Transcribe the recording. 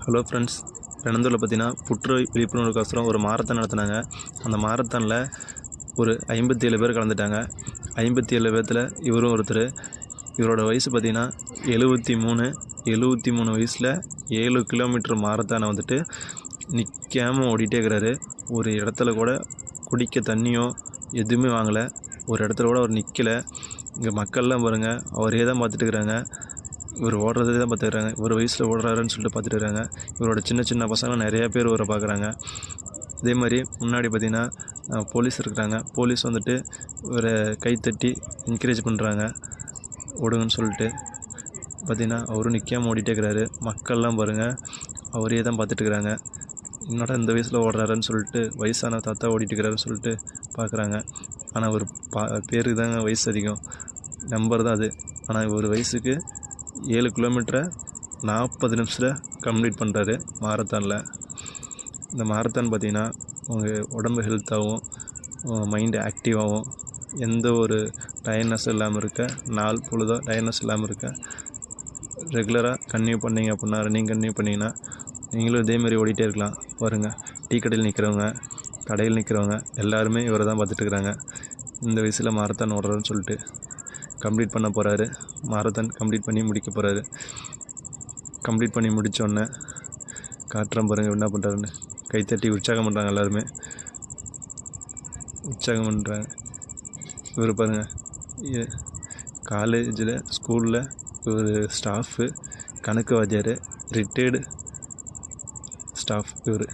Hello friends, பெரம்பலூரில் பார்த்தீங்கன்னா புற்றுநோய் விழிப்புணர்வுக்கோசரம் ஒரு மாரத்தான் நடத்தினாங்க. அந்த மாரத்தானில் ஒரு 57 பேர் கலந்துட்டாங்க. 57 பேர்த்தில் இவரும் ஒருத்தர். இவரோட வயசு பார்த்திங்கன்னா 73 வயசில் 7 கிலோமீட்டர் மாரத்தானை வந்துட்டு நிற்காமல் ஓடிட்டே இருக்கிறாரு. ஒரு இடத்துல கூட குடிக்க தண்ணியோ எதுவுமே வாங்கலை. ஒரு இடத்துல கூட அவர் நிற்கலை. இங்கே மக்கள்லாம் பாருங்கள், அவரே தான் பார்த்துட்டு இருக்கிறாங்க. இவர் ஓடுறதே தான் பார்த்துக்கிறாங்க. ஒரு வயசில் ஓடுறாருன்னு சொல்லிட்டு பார்த்துட்டு இருக்காங்க. இவரோட சின்ன பசங்க நிறையா பேர் இவரை பார்க்குறாங்க. அதே மாதிரி முன்னாடி பார்த்திங்கன்னா போலீஸ் இருக்கிறாங்க. போலீஸ் வந்துட்டு இவரை கைத்தட்டி என்கரேஜ் பண்ணுறாங்க, ஓடுங்கன்னு சொல்லிட்டு. பார்த்திங்கன்னா அவரும் நிற்காமல் ஓடிட்டே இருக்கிறாரு. மக்கள்லாம் பாருங்கள், அவரே தான் பார்த்துட்டு இருக்கிறாங்க. என்னடா இந்த வயசில் ஓடுறாருன்னு சொல்லிட்டு, வயசான தாத்தா ஓடிட்டு இருக்கிறாருன்னு சொல்லிட்டு பார்க்குறாங்க. ஆனால் ஒரு பேருக்கு தாங்க வயசு அதிகம், நம்பர் தான் அது. ஆனால் ஒரு வயசுக்கு 7 கிலோமீட்டரை 40 நிமிஷத்தில் கம்ப்ளீட் பண்ணுறாரு மாரத்தானில். இந்த மாரத்தான் பார்த்திங்கன்னா உங்கள் உடம்பு ஹெல்த்தாகவும் மைண்டு ஆக்டிவாகவும் எந்த ஒரு டயர்னஸ் இல்லாமல் இருக்க, நாள் பொழுதோ டயர்னஸ் இல்லாமல் இருக்க ரெகுலராக கன்டினியூ பண்ணிங்க அப்படின்னா, ரன்னிங் கன்டினியூ பண்ணிங்கன்னா நீங்களும் இதேமாரி ஓடிட்டே இருக்கலாம். பாருங்கள், டீ கடையில் நிற்கிறவங்க, கடையில் நிற்கிறவங்க எல்லாருமே இவரை தான் பார்த்துட்டு இருக்கிறாங்க. இந்த வயசில் மாரத்தான் ஓடுறாருன்னு சொல்லிட்டு கம்ப்ளீட் பண்ண போகிறாரு. மாரத்தான் கம்ப்ளீட் பண்ணி முடிக்க போகிறாரு. கம்ப்ளீட் பண்ணி முடித்தோடனே காட்டுறேன் பாருங்கள் என்ன பண்ணுறாருன்னு. கைத்தட்டி உற்சாகம் பண்ணுறாங்க, எல்லாருமே உற்சாகம் பண்ணுறாங்க. இவர் பாருங்கள், காலேஜில் ஸ்கூலில் ஒரு ஸ்டாஃபு, கணக்கு வாத்தியார், ரிட்டையர்டு ஸ்டாஃப் இவர்.